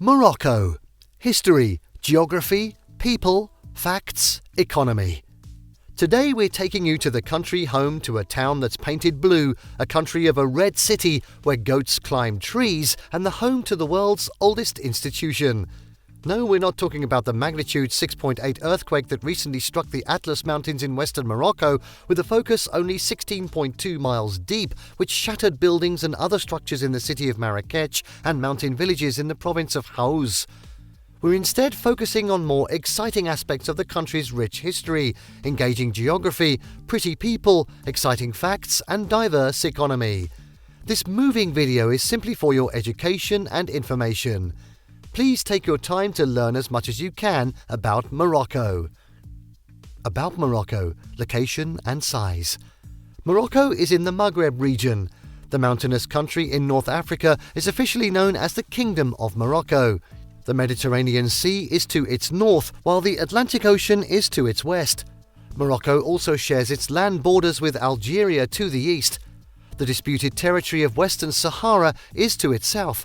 Morocco. History, geography, people, facts, economy. Today we're taking you to the country home to a town that's painted blue, a country of a red city where goats climb trees, and the home to the world's oldest institution. No, we're not talking about the magnitude 6.8 earthquake that recently struck the Atlas Mountains in western Morocco, with a focus only 16.2 miles deep, which shattered buildings and other structures in the city of Marrakech and mountain villages in the province of Haouz. We're instead focusing on more exciting aspects of the country's rich history, engaging geography, pretty people, exciting facts, and diverse economy. This moving video is simply for your education and information. Please take your time to learn as much as you can about Morocco. About Morocco, location and size. Morocco is in the Maghreb region. The mountainous country in North Africa is officially known as the Kingdom of Morocco. The Mediterranean Sea is to its north, while the Atlantic Ocean is to its west. Morocco also shares its land borders with Algeria to the east. The disputed territory of Western Sahara is to its south.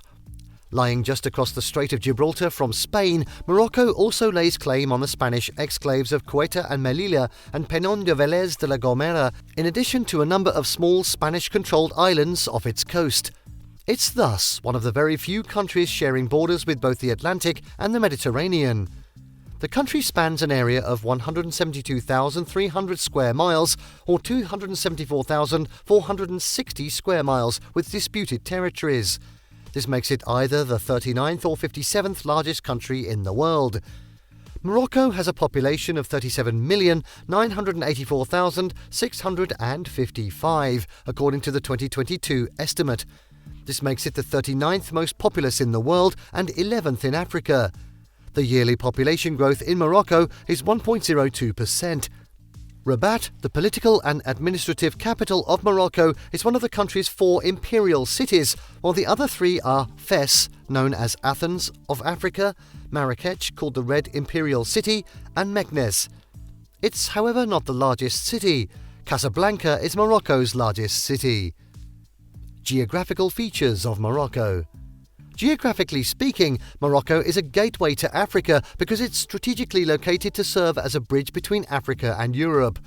Lying just across the Strait of Gibraltar from Spain, Morocco also lays claim on the Spanish exclaves of Ceuta and Melilla and Peñón de Vélez de la Gomera, in addition to a number of small Spanish-controlled islands off its coast. It's thus one of the very few countries sharing borders with both the Atlantic and the Mediterranean. The country spans an area of 172,300 square miles, or 274,460 square miles, with disputed territories. This makes it either the 39th or 57th largest country in the world. Morocco has a population of 37,984,655, according to the 2022 estimate. This makes it the 39th most populous in the world and 11th in Africa. The yearly population growth in Morocco is 1.02%. Rabat, the political and administrative capital of Morocco, is one of the country's 4 imperial cities, while the other 3 are Fes, known as Athens of Africa, Marrakech, called the Red Imperial City, and Meknes. It's, however, not the largest city. Casablanca is Morocco's largest city. Geographical features of Morocco. Geographically speaking, Morocco is a gateway to Africa because it's strategically located to serve as a bridge between Africa and Europe.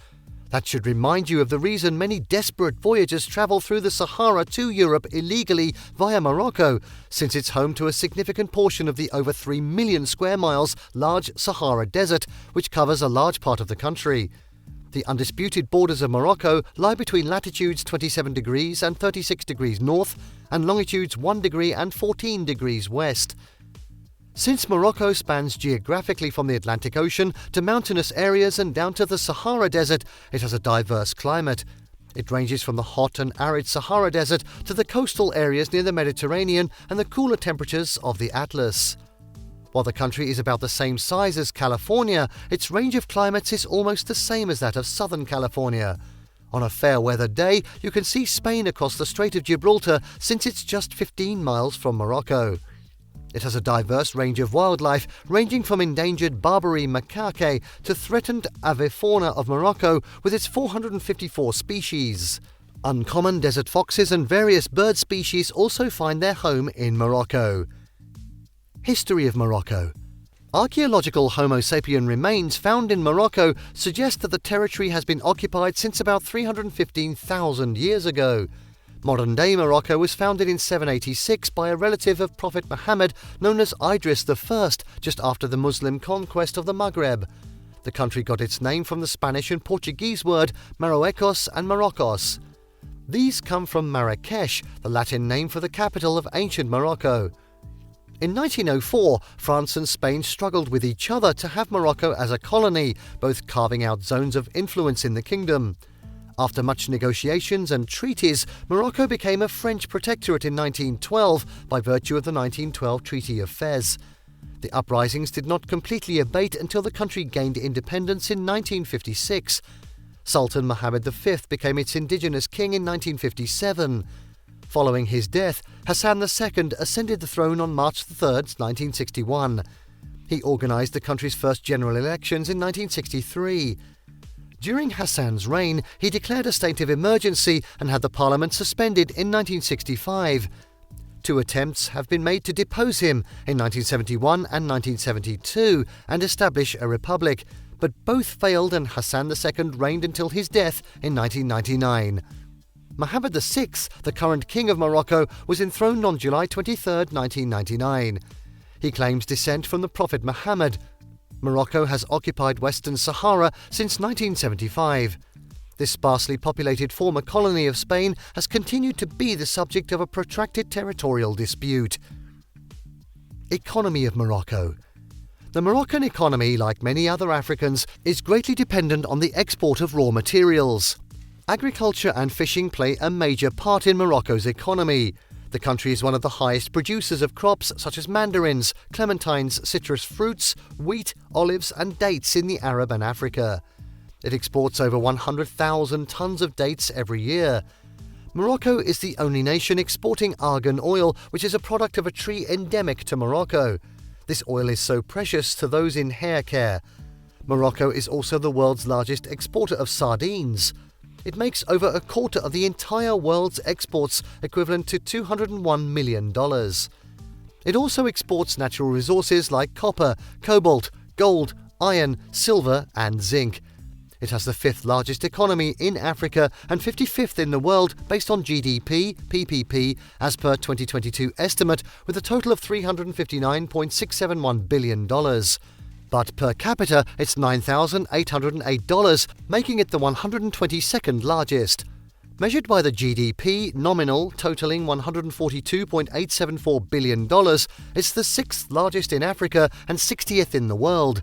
That should remind you of the reason many desperate voyagers travel through the Sahara to Europe illegally via Morocco, since it's home to a significant portion of the over 3 million square miles large Sahara Desert, which covers a large part of the country. The undisputed borders of Morocco lie between latitudes 27 degrees and 36 degrees north and longitudes 1 degree and 14 degrees west. Since Morocco spans geographically from the Atlantic Ocean to mountainous areas and down to the Sahara Desert, it has a diverse climate. It ranges from the hot and arid Sahara Desert to the coastal areas near the Mediterranean and the cooler temperatures of the Atlas. While the country is about the same size as California, its range of climates is almost the same as that of Southern California. On a fair weather day, you can see Spain across the Strait of Gibraltar since it's just 15 miles from Morocco. It has a diverse range of wildlife, ranging from endangered Barbary macaque to threatened avifauna of Morocco with its 454 species. Uncommon desert foxes and various bird species also find their home in Morocco. History of Morocco. Archaeological Homo sapien remains found in Morocco suggest that the territory has been occupied since about 315,000 years ago. Modern-day Morocco was founded in 786 by a relative of Prophet Muhammad known as Idris I, just after the Muslim conquest of the Maghreb. The country got its name from the Spanish and Portuguese word Marruecos and Marocos. These come from Marrakech, the Latin name for the capital of ancient Morocco. In 1904, France and Spain struggled with each other to have Morocco as a colony, both carving out zones of influence in the kingdom. After much negotiations and treaties, Morocco became a French protectorate in 1912 by virtue of the 1912 Treaty of Fez. The uprisings did not completely abate until the country gained independence in 1956. Sultan Mohammed V became its indigenous king in 1957. Following his death, Hassan II ascended the throne on March 3, 1961. He organised the country's first general elections in 1963. During Hassan's reign, he declared a state of emergency and had the parliament suspended in 1965. Two attempts have been made to depose him in 1971 and 1972 and establish a republic, but both failed and Hassan II reigned until his death in 1999. Mohammed VI, the current king of Morocco, was enthroned on July 23, 1999. He claims descent from the Prophet Muhammad. Morocco has occupied Western Sahara since 1975. This sparsely populated former colony of Spain has continued to be the subject of a protracted territorial dispute. Economy of Morocco. The Moroccan economy, like many other Africans, is greatly dependent on the export of raw materials. Agriculture and fishing play a major part in Morocco's economy. The country is one of the highest producers of crops such as mandarins, clementines, citrus fruits, wheat, olives and dates in the Arab and Africa. It exports over 100,000 tons of dates every year. Morocco is the only nation exporting argan oil, which is a product of a tree endemic to Morocco. This oil is so precious to those in hair care. Morocco is also the world's largest exporter of sardines. It makes over a quarter of the entire world's exports, equivalent to $201 million. It also exports natural resources like copper, cobalt, gold, iron, silver and zinc. It has the fifth largest economy in Africa and 55th in the world based on GDP, PPP, as per 2022 estimate, with a total of $359.671 billion. But per capita, it's $9,808, making it the 122nd largest. Measured by the GDP, nominal, totaling $142.874 billion, it's the sixth largest in Africa and 60th in the world.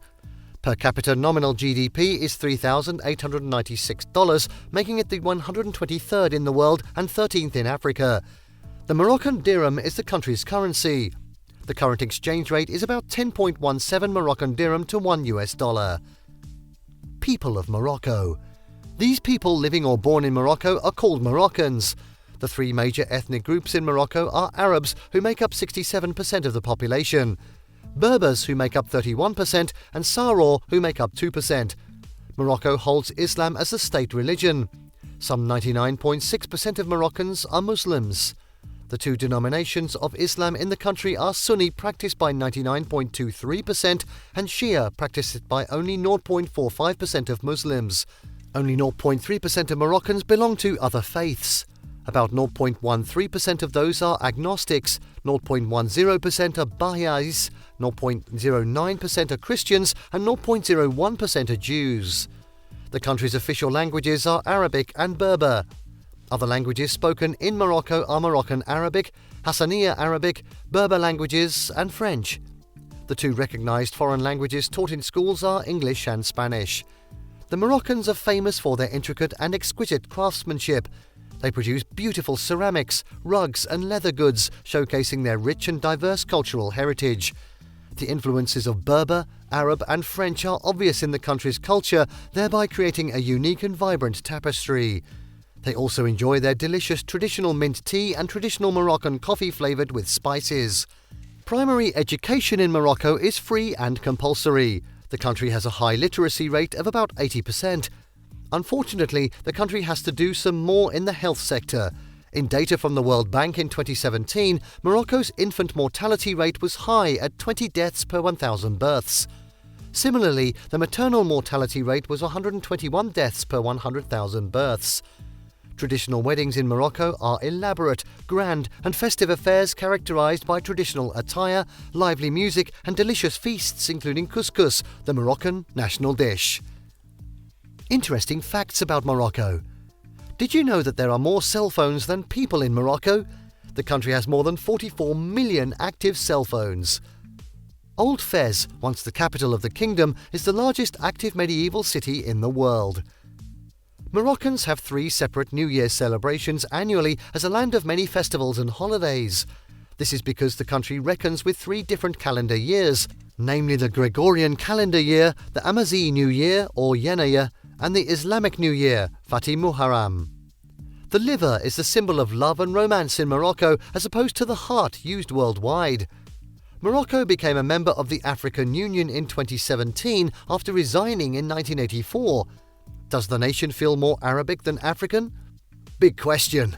Per capita nominal GDP is $3,896, making it the 123rd in the world and 13th in Africa. The Moroccan dirham is the country's currency. The current exchange rate is about 10.17 Moroccan dirham to $1. People of Morocco. These people living or born in Morocco are called Moroccans. The three major ethnic groups in Morocco are Arabs, who make up 67% of the population, Berbers, who make up 31%, and Sahrawi, who make up 2%. Morocco holds Islam as the state religion. Some 99.6% of Moroccans are Muslims. The two denominations of Islam in the country are Sunni, practiced by 99.23%, and Shia, practiced by only 0.45% of Muslims. Only 0.3% of Moroccans belong to other faiths. About 0.13% of those are agnostics, 0.10% are Baha'is, 0.09% are Christians, and 0.01% are Jews. The country's official languages are Arabic and Berber. Other languages spoken in Morocco are Moroccan Arabic, Hassaniya Arabic, Berber languages, and French. The two recognized foreign languages taught in schools are English and Spanish. The Moroccans are famous for their intricate and exquisite craftsmanship. They produce beautiful ceramics, rugs, and leather goods, showcasing their rich and diverse cultural heritage. The influences of Berber, Arab, and French are obvious in the country's culture, thereby creating a unique and vibrant tapestry. They also enjoy their delicious traditional mint tea and traditional Moroccan coffee flavored with spices. Primary education in Morocco is free and compulsory. The country has a high literacy rate of about 80%. Unfortunately, the country has to do some more in the health sector. In data from the World Bank in 2017, Morocco's infant mortality rate was high at 20 deaths per 1,000 births. Similarly, the maternal mortality rate was 121 deaths per 100,000 births. Traditional weddings in Morocco are elaborate, grand, and festive affairs characterized by traditional attire, lively music, and delicious feasts, including couscous, the Moroccan national dish. Interesting facts about Morocco. Did you know that there are more cell phones than people in Morocco? The country has more than 44 million active cell phones. Old Fez, once the capital of the kingdom, is the largest active medieval city in the world. Moroccans have 3 separate New Year celebrations annually as a land of many festivals and holidays. This is because the country reckons with 3 different calendar years, namely the Gregorian calendar year, the Amazigh New Year or Yenaya, and the Islamic New Year, Fatih Muharram. The liver is the symbol of love and romance in Morocco, as opposed to the heart used worldwide. Morocco became a member of the African Union in 2017 after resigning in 1984. Does the nation feel more Arabic than African? Big question.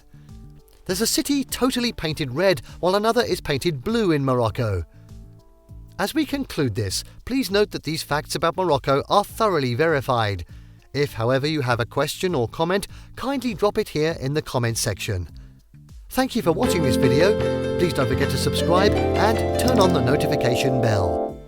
There's a city totally painted red while another is painted blue in Morocco. As we conclude this, please note that these facts about Morocco are thoroughly verified. If, however, you have a question or comment, kindly drop it here in the comments section. Thank you for watching this video. Please don't forget to subscribe and turn on the notification bell.